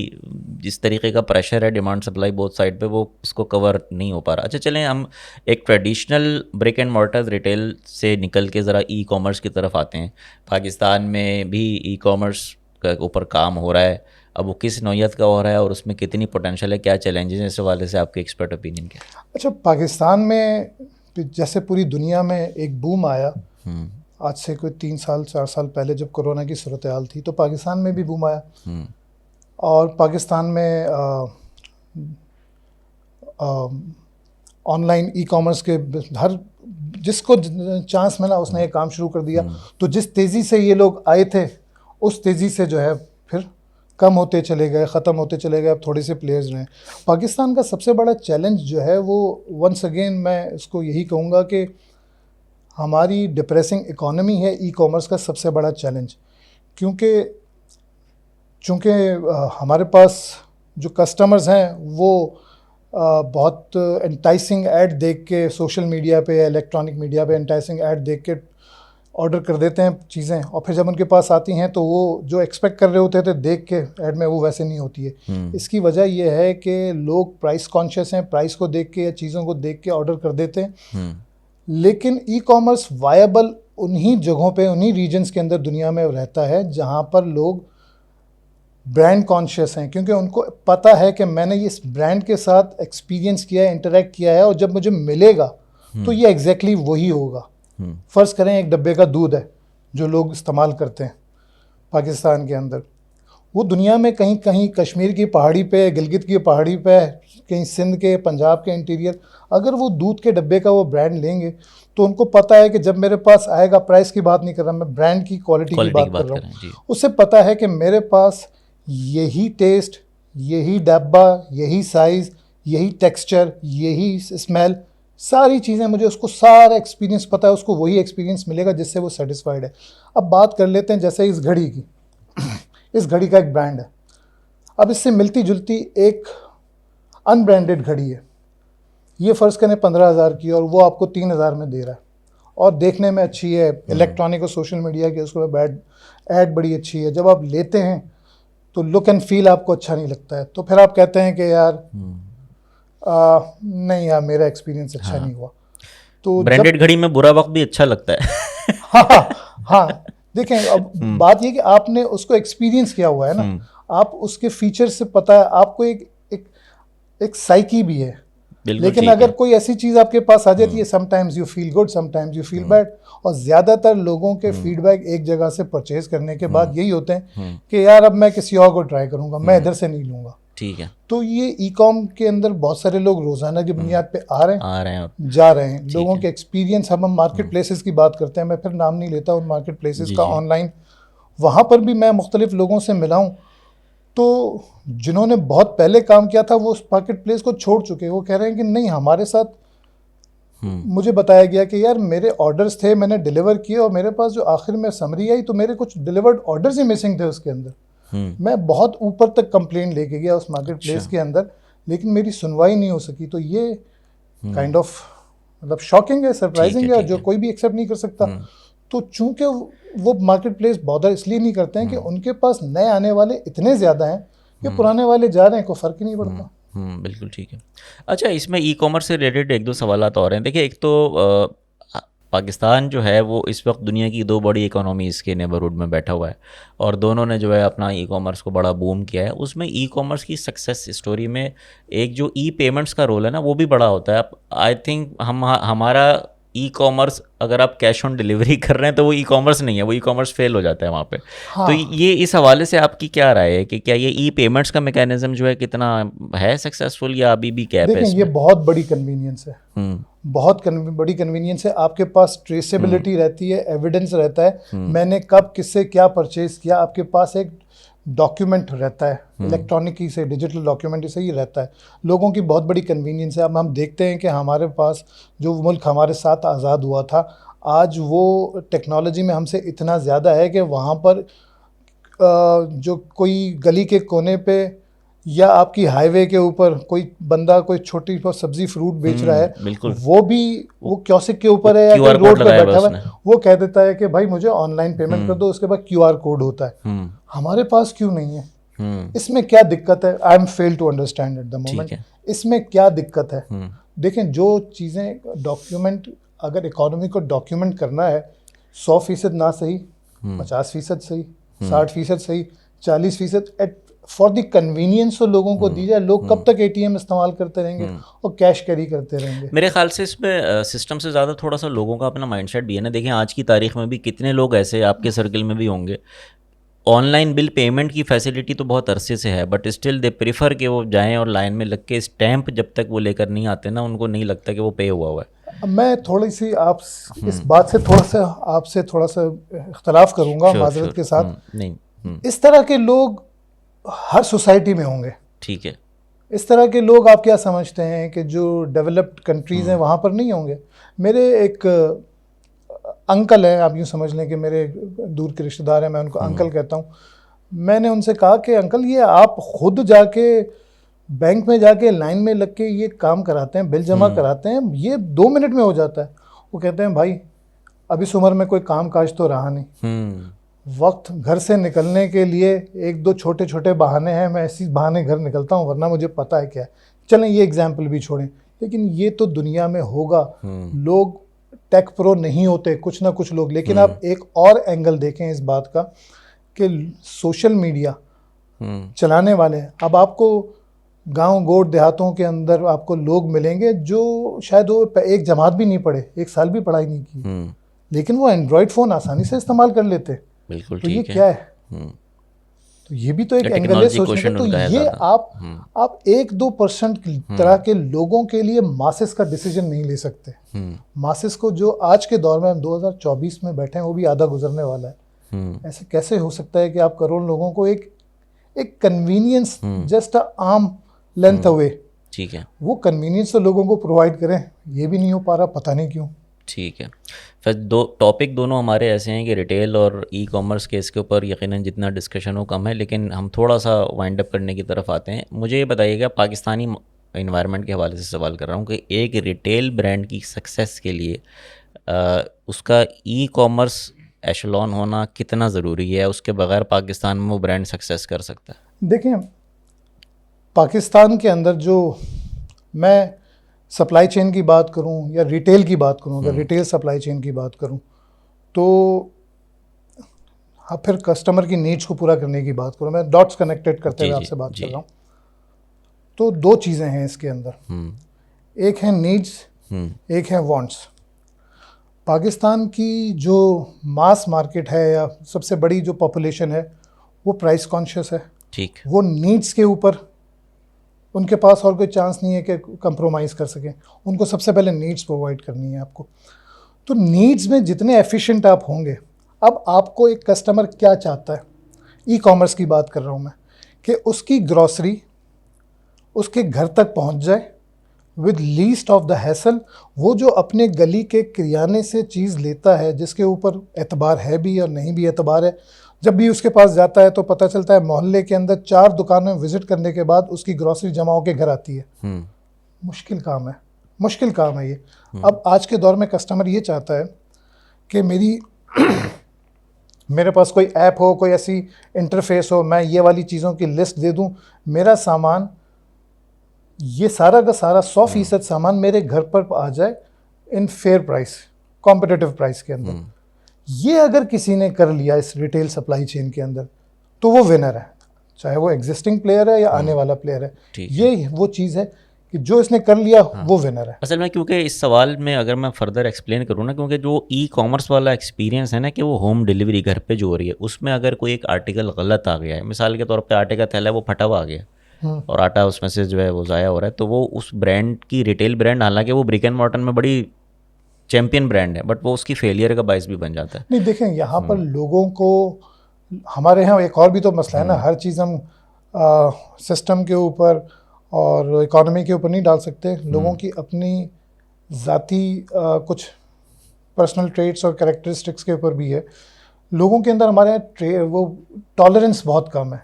जिस तरीके का प्रेशर है डिमांड सप्लाई बोथ साइड पे वो उसको कवर नहीं हो पा रहा। अच्छा चलें हम एक traditional brick and mortar retail से निकल के ज़रा ई कॉमर्स की तरफ आते हैं। पाकिस्तान में भी ई कॉमर्स के ऊपर काम हो रहा है, अब वो किस नौयत का हो रहा है और उसमें कितनी पोटेंशियल है, क्या चैलेंजेस हैं, इस हवाले से आपके एक्सपर्ट ओपिनियन क्या है? अच्छा, पाकिस्तान में जैसे पूरी दुनिया में एक बूम आया आज से कोई 3-4 साल पहले जब कोरोना की सूरत हाल थी, तो पाकिस्तान में भी बूम आया। और पाकिस्तान में ऑनलाइन ई कॉमर्स के हर जिसको चांस मिला उसने ये काम शुरू कर दिया। तो जिस तेज़ी से ये लोग आए थे उस तेज़ी से जो है फिर कम होते चले गए, ख़त्म होते चले गए, अब थोड़े से प्लेयर्स रहे। पाकिस्तान का सबसे बड़ा चैलेंज जो है वो वंस अगेन मैं इसको यही कहूँगा कि हमारी डिप्रेसिंग इकोनॉमी है ई कॉमर्स का सबसे बड़ा चैलेंज। चूँकि हमारे पास जो कस्टमर्स हैं वो बहुत एंटाइसिंग ऐड देख के सोशल मीडिया पे या इलेक्ट्रॉनिक मीडिया पे एंटाइसिंग ऐड देख के ऑर्डर कर देते हैं चीज़ें, और फिर जब उनके पास आती हैं तो वो जो एक्सपेक्ट कर रहे होते थे देख के ऐड में वो वैसे नहीं होती है। इसकी वजह यह है कि लोग प्राइस कॉन्शियस हैं, प्राइस को देख के या चीज़ों को देख के ऑर्डर कर देते हैं। लेकिन ई कॉमर्स वायबल उन्हीं जगहों पे, उन्हीं रीजन्स के अंदर दुनिया में रहता है जहाँ पर लोग ब्रांड कॉन्शियस हैं, क्योंकि उनको पता है कि मैंने इस ब्रांड के साथ एक्सपीरियंस किया है, इंटरेक्ट किया है, और जब मुझे मिलेगा तो ये एग्जैक्टली वही होगा। फ़र्ज़ करें एक डब्बे का दूध है जो लोग इस्तेमाल करते हैं पाकिस्तान के अंदर, वो दुनिया में कहीं कहीं कश्मीर की पहाड़ी पे, गिलगित की पहाड़ी पे, कहीं सिंध के, पंजाब के इंटीरियर, अगर वो दूध के डब्बे का वो ब्रांड लेंगे तो उनको पता है कि जब मेरे पास आएगा, प्राइस की बात नहीं कर रहा मैं, ब्रांड की क्वालिटी की बात कर रहा हूँ, उससे पता है कि मेरे पास यही टेस्ट, यही डब्बा, यही साइज़, यही टेक्सचर, यही स्मेल, सारी चीज़ें, मुझे उसको सारा एक्सपीरियंस पता है, उसको वही एक्सपीरियंस मिलेगा जिससे वो सेटिस्फाइड है। अब बात कर लेते हैं जैसे इस घड़ी की। इस घड़ी का एक ब्रांड है, अब इससे मिलती जुलती एक अनब्रांडेड घड़ी है, ये फ़र्ज़ करें 15,000 की, और वो आपको 3,000 में दे रहा है और देखने में अच्छी है, इलेक्ट्रॉनिक और सोशल मीडिया की उसको ऐड बड़ी अच्छी है। जब आप लेते हैं तो लुक एंड फील आपको अच्छा नहीं लगता है, तो फिर आप कहते हैं कि यार नहीं यार मेरा एक्सपीरियंस अच्छा नहीं हुआ। तो ब्रांडेड घड़ी में बुरा वक्त भी अच्छा लगता है। हाँ, देखें अब बात ये कि आपने उसको एक्सपीरियंस किया हुआ है ना, आप उसके फीचर से पता है, आपको एक साइकी भी है। लेकिन अगर कोई ऐसी चीज़ आपके पास आ जाती है, sometimes you feel good, sometimes you feel bad, और ज़्यादातर लोगों के फीडबैक एक जगह से परचेज करने के बाद यही होते हैं कि यार अब मैं किसी और को ट्राई करूँगा, मैं इधर से नहीं लूँगा। ठीक है। तो ये ई कॉम के अंदर बहुत सारे लोग रोज़ाना की बुनियाद पे आ रहे हैं जा रहे हैं। लोगों के एक्सपीरियंस, हम मार्केट प्लेसेस की बात करते हैं, मैं फिर नाम नहीं लेता उन मार्केट प्लेसेस का, ऑनलाइन वहाँ पर भी मैं मुख्तलिफ लोगों से मिला हूँ, तो जिन्होंने बहुत पहले काम किया था वो उस मार्केट प्लेस को छोड़ चुके हैं। वो कह रहे हैं कि नहीं, हमारे साथ मुझे बताया गया कि यार मेरे ऑर्डर्स थे, मैंने डिलीवर किए, और मेरे पास जो आखिर में समरी आई तो मेरे कुछ डिलीवर्ड ऑर्डर्स ही मिसिंग थे उसके अंदर। मैं बहुत ऊपर तक कंप्लेंट लेके गया उस मार्केट प्लेस के अंदर, लेकिन मेरी सुनवाई नहीं हो सकी। तो ये काइंड ऑफ मतलब शॉकिंग है, सरप्राइजिंग है, जो कोई भी एक्सेप्ट नहीं कर सकता। तो चूंकि वो मार्केट प्लेस बॉदर इसलिए नहीं करते हैं कि उनके पास नए आने वाले इतने ज़्यादा हैं कि पुराने वाले जा रहे हैं, कोई फ़र्क ही नहीं पड़ता। बिल्कुल ठीक है। अच्छा, इसमें ई कॉमर्स से रिलेटेड एक दो सवाल और हैं। देखिए, एक तो पाकिस्तान जो है वो इस वक्त दुनिया की दो बड़ी इकोनॉमीज़ के नेबरहुड में बैठा हुआ है, और दोनों ने जो है अपना ई कॉमर्स को बड़ा बूम किया है। उसमें ई कॉमर्स की सक्सेस स्टोरी में एक जो ई पेमेंट्स का रोल है ना, वो भी बड़ा होता है। आई थिंक हमारा ई कॉमर्स, अगर आप कैश ऑन डिलीवरी कर रहे हैं तो वो ई कॉमर्स नहीं है, वो ई कॉमर्स फेल हो जाता है वहाँ पे। हाँ। तो ये इस हवाले से आपकी क्या राय है कि क्या ये ई पेमेंट्स का मैकेनिज्म जो है कितना है सक्सेसफुल या अभी भी गैप है देखें, ये इसमें? बहुत बड़ी कन्वीनियंस है, बहुत बड़ी कन्वीनियंस है। आपके पास ट्रेसेबिलिटी रहती है, एविडेंस रहता है, मैंने कब किससे क्या परचेज किया, आपके पास एक डॉक्यूमेंट रहता है, इलेक्ट्रॉनिक ही से, डिजिटल डॉक्यूमेंट से ही रहता है। लोगों की बहुत बड़ी कन्वीनियंस है। अब हम देखते हैं कि हमारे पास जो मुल्क हमारे साथ आज़ाद हुआ था, आज वो टेक्नोलॉजी में हमसे इतना ज़्यादा है कि वहाँ पर जो कोई गली के कोने पे या आपकी हाईवे के ऊपर कोई बंदा कोई छोटी सब्जी फ्रूट बेच रहा है, बिल्कुल। वो भी वो कियोस्क के ऊपर है या कोई QR रोड कोड पे लगाया बैठा हुआ हुआ है, वो कह देता है कि भाई मुझे ऑनलाइन पेमेंट कर दो, उसके बाद QR कोड होता है। हमारे पास क्यों नहीं है? इसमें क्या दिक्कत है? I am fail to understand at the moment. इसमें क्या दिक्कत है? देखें, जो चीज़ें डॉक्यूमेंट, अगर इकोनॉमी को डॉक्यूमेंट करना है, 100% ना सही, 50% सही, 60% सही, 40% फॉर द कन्वीनियंस तो लोगों को दी जाए। लोग कब तक ATM इस्तेमाल करते रहेंगे और कैश कैरी करते रहेंगे? मेरे ख्याल से इसमें सिस्टम से ज़्यादा थोड़ा सा लोगों का अपना माइंडसेट भी है ना। देखें, आज की तारीख में भी कितने लोग ऐसे आपके सर्कल में भी होंगे, ऑनलाइन बिल पेमेंट की फैसिलिटी तो बहुत अरसे से है, बट स्टिल दे प्रीफर कि वो जाएं और लाइन में लग के स्टैंप जब तक वो लेकर नहीं आते ना, उनको नहीं लगता कि वो पे हुआ है। अब मैं थोड़ी सी आप इस बात से आपसे थोड़ा सा इख्तलाफ करूंगा माजरत के साथ। नहीं। इस तरह के लोग हर सोसाइटी में होंगे। ठीक है। इस तरह के लोग आप क्या समझते हैं कि जो डेवलप्ड कंट्रीज़ हैं वहाँ पर नहीं होंगे? मेरे एक अंकल हैं, आप यूँ समझ लें कि मेरे दूर के रिश्तेदार हैं, मैं उनको अंकल कहता हूँ। मैंने उनसे कहा कि अंकल, ये आप खुद जाके बैंक में जाके लाइन में लग के ये काम कराते हैं, बिल जमा कराते हैं, ये 2 मिनट में हो जाता है। वो कहते हैं भाई अब इस उम्र में कोई काम काज तो रहा नहीं, वक्त घर से निकलने के लिए 1-2 छोटे छोटे बहाने हैं, मैं ऐसी बहाने घर निकलता हूँ, वरना मुझे पता है क्या है। चलें ये एग्जाम्पल भी छोड़ें, लेकिन ये तो दुनिया में होगा। लोग टेक प्रो नहीं होते, कुछ ना कुछ लोग। लेकिन आप एक और एंगल देखें इस बात का कि सोशल मीडिया चलाने वाले, अब आपको गांव गोड़ देहातों के अंदर आपको लोग मिलेंगे जो शायद वो एक जमात भी नहीं पढ़े, 1 साल भी पढ़ाई नहीं की, लेकिन वो एंड्रॉयड फ़ोन आसानी से इस्तेमाल कर लेते। बिल्कुल। तो ये क्या है? तो ये भी तो एक एंगल है सोचने का। तो ये आप 1-2% तरह के लोगों के लिए मासेस का डिसीजन नहीं ले सकते। मासेस को, जो आज के दौर में हम 2024 में बैठे हैं, वो भी आधा गुजरने वाला है। ऐसे कैसे हो सकता है कि आप करोड़ लोगों को एक convenience, just a arm length away, ठीक है, वो कन्वीनियंस तो लोगों को प्रोवाइड करें, ये भी नहीं हो पा रहा, पता नहीं क्यों। ठीक है। फिर दो टॉपिक दोनों हमारे ऐसे हैं कि रिटेल और ई कॉमर्स के इसके ऊपर यकीनन जितना डिस्कशन हो कम है, लेकिन हम थोड़ा सा वाइंड अप करने की तरफ आते हैं। मुझे ये बताइएगा, पाकिस्तानी इन्वायरमेंट के हवाले से सवाल कर रहा हूँ कि एक रिटेल ब्रांड की सक्सेस के लिए उसका ई कॉमर्स एशलॉन होना कितना ज़रूरी है? उसके बगैर पाकिस्तान में वो ब्रांड सक्सेस कर सकता है? देखें, पाकिस्तान के अंदर जो मैं सप्लाई चेन की बात करूं या रिटेल की बात करूं, अगर रिटेल सप्लाई चेन की बात करूं, तो हाँ, फिर कस्टमर की नीड्स को पूरा करने की बात करूं, मैं डॉट्स कनेक्टेड करते हुए आपसे बात कर रहा हूं। तो 2 चीज़ें हैं इसके अंदर, एक है नीड्स, एक है वांट्स। पाकिस्तान की जो मास मार्केट है या सबसे बड़ी जो पॉपुलेशन है, वो प्राइस कॉन्शियस है। ठीक। वो नीड्स के ऊपर उनके पास और कोई चांस नहीं है कि कंप्रोमाइज़ कर सकें। उनको सबसे पहले नीड्स प्रोवाइड करनी है आपको। तो नीड्स में जितने एफिशिएंट आप होंगे, अब आपको एक कस्टमर क्या चाहता है, ई कॉमर्स की बात कर रहा हूँ मैं, कि उसकी ग्रॉसरी उसके घर तक पहुँच जाए with least of the hassle. वो जो अपने गली के किराने से चीज़ लेता है, जिसके ऊपर एतबार है भी और नहीं भी एतबार है, जब भी उसके पास जाता है तो पता चलता है मोहल्ले के अंदर 4 दुकानें विजिट करने के बाद उसकी ग्रॉसरी जमा होकर घर आती है। मुश्किल काम है, मुश्किल काम है ये। अब आज के दौर में कस्टमर ये चाहता है कि मेरे पास कोई ऐप हो, कोई ऐसी इंटरफेस हो, मैं ये वाली चीज़ों की लिस्ट दे दूं, मेरा सामान, ये सारा का सारा 100% सामान मेरे घर पर आ जाए इन फेयर प्राइस, कॉम्पिटिटिव प्राइस के अंदर। ये अगर किसी ने कर लिया इस रिटेल सप्लाई चेन के अंदर, तो वो विनर है, चाहे वो एग्जिस्टिंग प्लेयर है या आने वाला प्लेयर है। ये वो चीज़ है कि जो इसने कर लिया वो विनर है। असल में क्योंकि इस सवाल में अगर मैं फर्दर एक्सप्लेन करूँ ना, क्योंकि जो ई कॉमर्स वाला एक्सपीरियंस है ना कि वो होम डिलीवरी घर पे जो हो रही है, उसमें अगर कोई एक आर्टिकल गलत आ गया है, मिसाल के तौर पे आटे का थैला है वो फटा हुआ आ गया और आटा उसमें से जो है वो ज़ाया हो रहा है, तो वो उस ब्रांड की रिटेल ब्रांड, हालांकि वो ब्रिक एंड मॉर्टर में बड़ी चैम्पियन ब्रांड है, बट वो उसकी फेलियर का बायस भी बन जाता है। नहीं देखें, यहाँ पर लोगों को, हमारे यहाँ एक और भी तो मसला है ना, हर चीज़ हम सिस्टम के ऊपर और इकोनॉमी के ऊपर नहीं डाल सकते। लोगों की अपनी ज़ाती कुछ पर्सनल ट्रेट्स और कैरेक्टरिस्टिक्स के ऊपर भी है। लोगों के अंदर हमारे यहाँ वो टॉलरेंस बहुत कम है।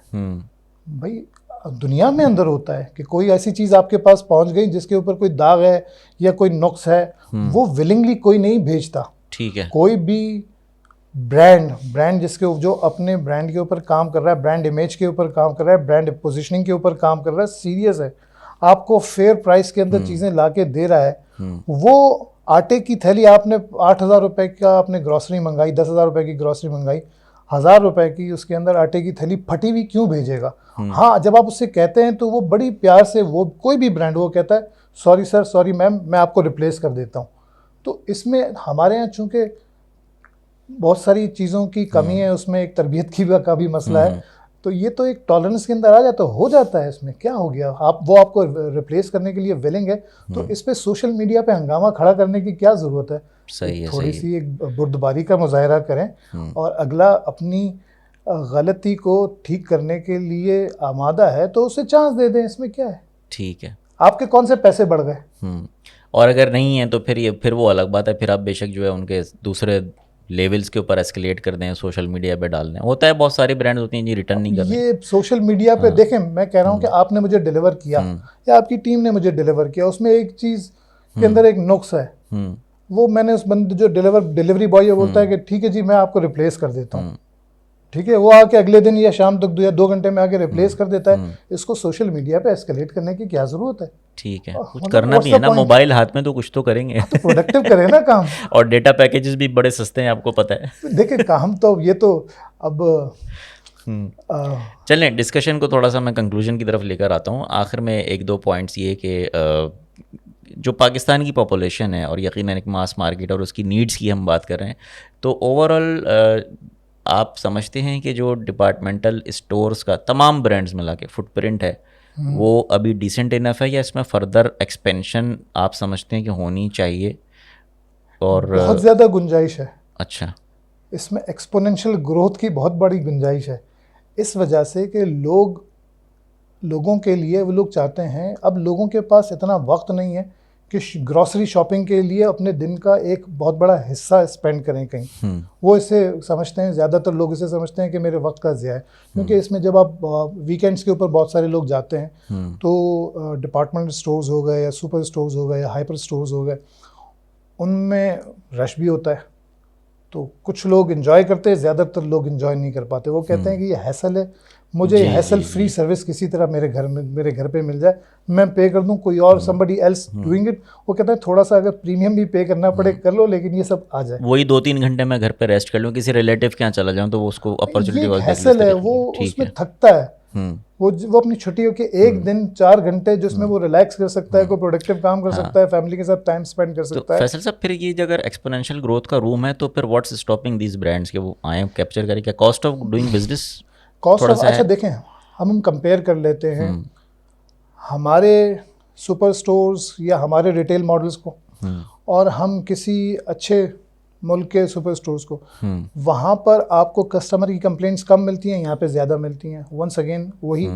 भाई दुनिया में अंदर होता है कि कोई ऐसी चीज़ आपके पास पहुंच गई जिसके ऊपर कोई दाग है या कोई नुक्स है, वो विलिंगली कोई नहीं भेजता। ठीक है। कोई भी ब्रांड जिसके जो अपने ब्रांड के ऊपर काम कर रहा है, ब्रांड इमेज के ऊपर काम कर रहा है, ब्रांड पोजीशनिंग के ऊपर काम कर रहा है, सीरियस है, आपको फेयर प्राइस के अंदर चीज़ें ला के दे रहा है। वो आटे की थैली आपने 8,000 रुपये का आपने ग्रॉसरी मंगाई, 10,000 रुपये की ग्रॉसरी मंगाई, 1,000 रुपये की उसके अंदर आटे की थैली फटी हुई क्यों भेजेगा? हाँ, जब आप उससे कहते हैं तो वो बड़ी प्यार से, वो कोई भी ब्रांड वो कहता है सॉरी सर, सॉरी मैम, मैं आपको रिप्लेस कर देता हूँ। तो इसमें हमारे यहाँ चूँकि बहुत सारी चीज़ों की कमी है, उसमें एक तरबियत का भी मसला है, तो ये तो एक टॉलरेंस के अंदर आ जाता हो जाता है। इसमें क्या हो गया, वो आपको रिप्लेस करने के लिए विलिंग है, तो इस पे सोशल मीडिया पे हंगामा खड़ा करने की क्या ज़रूरत है? सही है, थोड़ी सी एक बुर्दबारी का मुजाहरा करें और अगला अपनी गलती को ठीक करने के लिए आमादा है तो उसे चांस दे दें, इसमें क्या है? ठीक है। आपके कौन से पैसे बढ़ गए? और अगर नहीं है तो फिर वो अलग बात है, फिर आप बेशक जो है उनके दूसरे लेवल्स के ऊपर एस्केलेट कर दें, सोशल मीडिया पे डाल दें। होता है, बहुत सारी ब्रांड्स होती हैं जी रिटर्न नहीं कर रहे। ये सोशल मीडिया पे देखें, मैं कह रहा हूँ कि आपने मुझे डिलीवर किया या आपकी टीम ने मुझे डिलीवर किया, उसमें एक चीज़ के अंदर एक नुक्स है, वो मैंने उस बंदे जो डिलीवरी बॉय बोलता है कि ठीक है जी मैं आपको रिप्लेस कर देता हूँ, ठीक है, वो आके अगले दिन या शाम तक 2 घंटे में आके रिप्लेस कर देता है। इसको सोशल मीडिया पे एस्केलेट करने की क्या जरूरत है? ठीक है, कुछ करना भी है ना, मोबाइल हाथ में तो कुछ तो करेंगे। तो प्रोडक्टिव करें ना काम। और डेटा पैकेजेस भी बड़े सस्ते हैं, आपको पता है। देखिए काम तो ये तो अब चलें डिस्कशन को थोड़ा सा मैं कंक्लूजन की तरफ लेकर आता हूँ। आखिर में 1-2 पॉइंट्स ये कि जो पाकिस्तान की पॉपुलेशन है और यकीनन एक मास मार्केट और उसकी नीड्स की हम बात कर रहे हैं, तो ओवरऑल आप समझते हैं कि जो डिपार्टमेंटल स्टोर्स का तमाम ब्रांड्स मिला के फुटप्रिंट है वो अभी डिसेंट इनफ है, या इसमें फर्दर एक्सपेंशन आप समझते हैं कि होनी चाहिए? और बहुत ज़्यादा गुंजाइश है। अच्छा, इसमें एक्सपोनेंशियल ग्रोथ की बहुत बड़ी गुंजाइश है, इस वजह से कि लोगों के लिए, वो लोग चाहते हैं, अब लोगों के पास इतना वक्त नहीं है कि ग्रॉसरी शॉपिंग के लिए अपने दिन का एक बहुत बड़ा हिस्सा स्पेंड करें कहीं। वो इसे समझते हैं, ज़्यादातर लोग इसे समझते हैं कि मेरे वक्त का ज़िया है, क्योंकि इसमें जब आप वीकेंड्स के ऊपर बहुत सारे लोग जाते हैं तो डिपार्टमेंटल स्टोर्स हो गए या सुपर स्टोर्स हो गए या हाइपर स्टोर्स हो गए, उनमें रश भी होता है, तो कुछ लोग इन्जॉय करते हैं, ज़्यादातर लोग इन्जॉय नहीं कर पाते। वो कहते हैं कि ये हैसल है, मुझे हैसल फ्री सर्विस किसी तरह मेरे घर पे मिल जाए, मैं पे कर दूं, कोई और somebody else doing it। वो कहते हैं थोड़ा सा अगर प्रीमियम भी पे करना पड़े कर लो, लेकिन ये सब आ जाए। वही 2-3 घंटे मैं घर पे रेस्ट कर लूँ, किसी रिलेटिव के यहाँ चला जाऊँ तो वो उसको अपॉर्चुनिटी हैसल है, वो उसमें थकता है। वो अपनी छुट्टियों के एक दिन 4 घंटे जिसमें वो रिलैक्स कर सकता है, कोई प्रोडक्टिव काम कर सकता है, फैमिली के साथ टाइम स्पेंड कर सकता है। फैसल साहब, फिर ये अगर एक्सपोनेंशियल ग्रोथ का रूम है तो फिर व्हाट्स स्टॉपिंग दीज ब्रांड्स के वो आए कैप्चर करें? क्या कॉस्ट ऑफ डूइंग बिजनेस? अच्छा देखें, हम कंपेयर कर लेते हैं हमारे सुपर स्टोर्स या हमारे रिटेल मॉडल्स को और हम किसी अच्छे मुल्क के सुपर स्टोर्स को। वहाँ पर आपको कस्टमर की कंप्लेंट्स कम मिलती हैं, यहाँ पे ज़्यादा मिलती हैं। वंस अगेन वही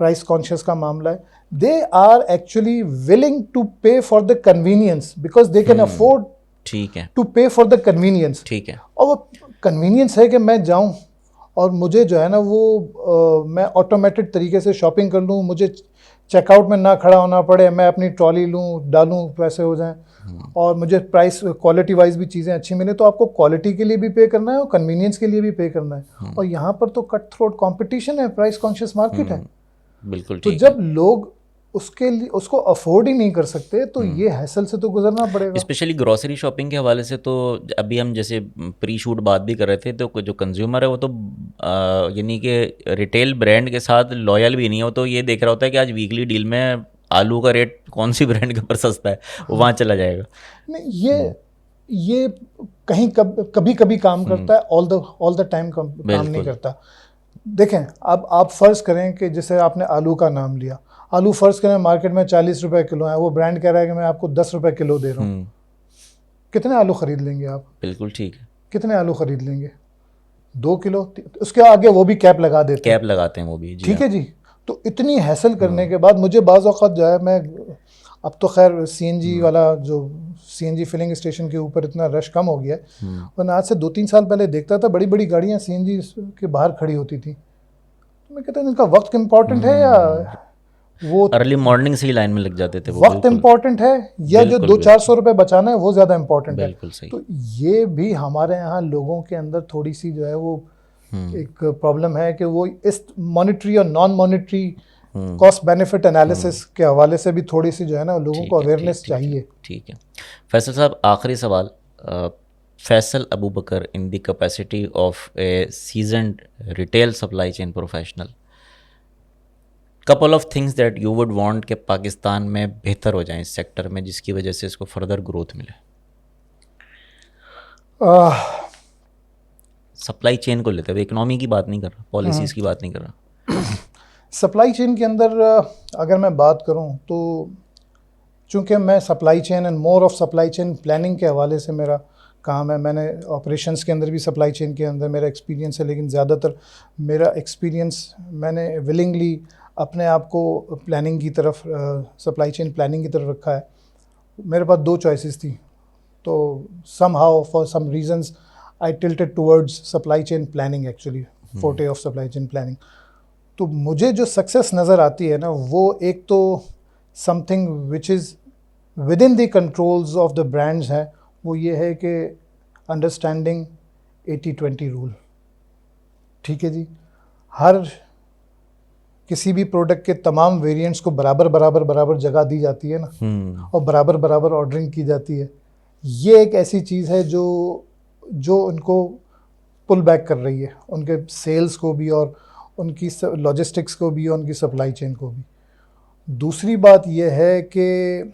प्राइस कॉन्शियस का मामला है। They are actually willing to pay for the convenience because they can afford ठीक है to pay for the convenience. ठीक है, और वो कन्वीनियंस है कि मैं जाऊँ और मुझे जो है ना वो मैं ऑटोमेटेड तरीके से शॉपिंग कर लूँ, मुझे चेकआउट में ना खड़ा होना पड़े, मैं अपनी ट्रॉली लूँ, डालूँ, पैसे हो जाएं और मुझे प्राइस क्वालिटी वाइज भी चीज़ें अच्छी मिले। तो आपको क्वालिटी के लिए भी पे करना है और कन्वीनियंस के लिए भी पे करना है। और यहाँ पर तो कट थ्रोट कॉम्पिटिशन है, प्राइस कॉन्शियस मार्केट है। बिल्कुल तो ठीक जब लोग उसके लिए उसको अफोर्ड ही नहीं कर सकते तो ये हैसल से तो गुजरना पड़ेगा। स्पेशली ग्रॉसरी शॉपिंग के हवाले से तो अभी हम जैसे प्री शूट बात भी कर रहे थे, तो जो कंज्यूमर है वो तो यानी कि रिटेल ब्रांड के साथ लॉयल भी नहीं हो, तो ये देख रहा होता है कि आज वीकली डील में आलू का रेट कौन सी ब्रांड के ऊपर सस्ता है वो वहाँ चला जाएगा। नहीं, ये कहीं कभी कभी काम करता है, ऑल द टाइम काम नहीं बिल्कुल। करता। देखें, अब आप फ़र्ज़ करें कि जैसे आपने आलू का नाम लिया, आलू फ़र्ज़ करें मार्केट में 40 रुपए किलो है, वो ब्रांड कह रहा है कि मैं आपको 10 रुपए किलो दे रहा हूँ, कितने आलू ख़रीद लेंगे आप? बिल्कुल ठीक है, कितने आलू ख़रीद लेंगे? 2 किलो, उसके आगे वो भी कैप लगा देते हैं। कैप लगाते हैं वो भी जी। ठीक है जी। तो इतनी हैसल करने के बाद मुझे बाज़ औक़ात जो है, मैं अब तो खैर सीएनजी वाला जो सीएनजी फिलिंग स्टेशन के ऊपर इतना रश कम हो गया है, वरना आज से 2-3 साल पहले देखता था बड़ी बड़ी गाड़ियाँ सीएनजी के बाहर खड़ी होती थी। तो मैं कहता इनका वक्त इम्पॉर्टेंट है या वो अर्ली मॉर्निंग से ही लाइन में लग जाते थे वो। वक्त बिल्कुल इम्पॉर्टेंट है या जो बिल्कुल 200-400 रुपए बचाना है वो ज़्यादा इम्पॉर्टेंट है? बिल्कुल सही। तो ये भी हमारे यहाँ लोगों के अंदर थोड़ी सी जो है वो एक प्रॉब्लम है कि वो इस मॉनिटरी और non monetary cost benefit analysis के हवाले से भी थोड़ी सी जो है ना लोगों को अवेयरनेस चाहिए। ठीक है फैसल साहब, आखिरी सवाल, Faisal Abu Bakar in the capacity of a seasoned retail supply chain professional, couple of things that you would want कि पाकिस्तान में बेहतर हो जाए इस सेक्टर में जिसकी वजह से इसको फर्दर ग्रोथ मिले। सप्लाई चेन को लेते हुए, इकोनॉमी की बात नहीं कर रहा, पॉलिसीज़ की बात नहीं कर रहा। सप्लाई चेन के अंदर अगर मैं बात करूं तो चूंकि मैं supply chain and more of supply chain planning के हवाले से मेरा काम है, मैंने ऑपरेशंस के अंदर भी सप्लाई चेन के अंदर मेरा एक्सपीरियंस है, लेकिन ज़्यादातर मेरा एक्सपीरियंस मैंने विलिंगली अपने आप को प्लानिंग की तरफ, सप्लाई चेन प्लानिंग की तरफ रखा है। मेरे पास 2 चॉइसेस थी, तो somehow for some reasons I tilted towards supply chain planning actually, forte of supply chain planning। तो मुझे जो सक्सेस नज़र आती है ना, वो एक तो something which is with in the controls of the brands है, वो ये है कि अंडरस्टैंडिंग 80-20 रूल। ठीक है जी, हर किसी भी प्रोडक्ट के तमाम वेरिएंट्स को बराबर जगह दी जाती है ना, और बराबर ऑर्डरिंग की जाती है। ये एक ऐसी चीज़ है जो उनको पुल बैक कर रही है, उनके सेल्स को भी और उनकी लॉजिस्टिक्स को भी और उनकी सप्लाई चेन को भी। दूसरी बात यह है कि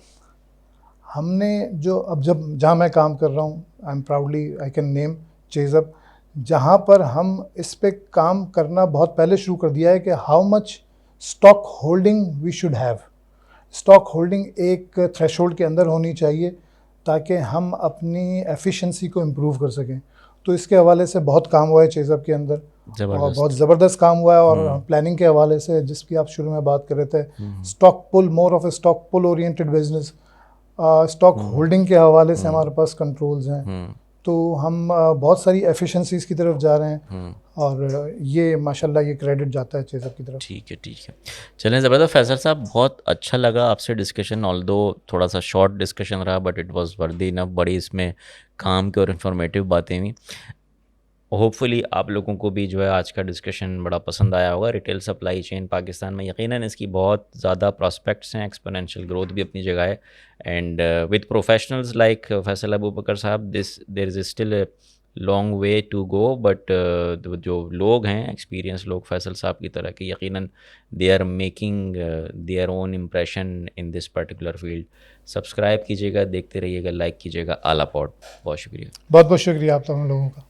हमने जो अब जहाँ मैं काम कर रहा हूँ, I am proudly I can name Chase Up, जहाँ पर हम इस पे काम करना बहुत पहले शुरू कर दिया है कि how much stock holding we should have. Stock holding एक थ्रेशोल्ड के अंदर होनी चाहिए ताकि हम अपनी एफिशिएंसी को इम्प्रूव कर सकें। तो इसके हवाले से बहुत काम हुआ है चेज़अप के अंदर, और बहुत ज़बरदस्त काम हुआ है। और प्लानिंग के हवाले से जिसकी आप शुरू में बात कर रहे थे, stock pool, more of a stock pool oriented business, stock holding के हवाले से हमारे पास कंट्रोल्स हैं। तो हम बहुत सारी एफिशिएंसीज़ की तरफ जा रहे हैं, और ये माशाल्लाह ये क्रेडिट जाता है चेज़अप की तरफ। ठीक है, चलें ज़बरदस्त। फैसल साहब, बहुत अच्छा लगा आपसे डिस्कशन, ऑल्दो थोड़ा सा शॉर्ट डिस्कशन रहा, but it was worthy enough. बड़ी इसमें काम की और इन्फॉर्मेटिव बातें हुई। होपफुली आप लोगों को भी जो है आज का डिस्कशन बड़ा पसंद आया होगा। रिटेल सप्लाई चेन पाकिस्तान में यकीनन इसकी बहुत ज़्यादा प्रॉस्पेक्ट्स हैं, एक्सपोनेंशियल ग्रोथ भी अपनी जगह है। And with professionals like Faisal Abu Bakar साहब, there is still a long way to go, but जो लोग हैं, एक्सपीरियंस लोग फैसल साहब की तरह के, यकीनन they are making their own impression in this particular field. Subscribe कीजिएगा, देखते रहिएगा, लाइक कीजिएगा आला पॉड। बहुत शुक्रिया। बहुत बहुत शुक्रिया आप तमाम लोगों का।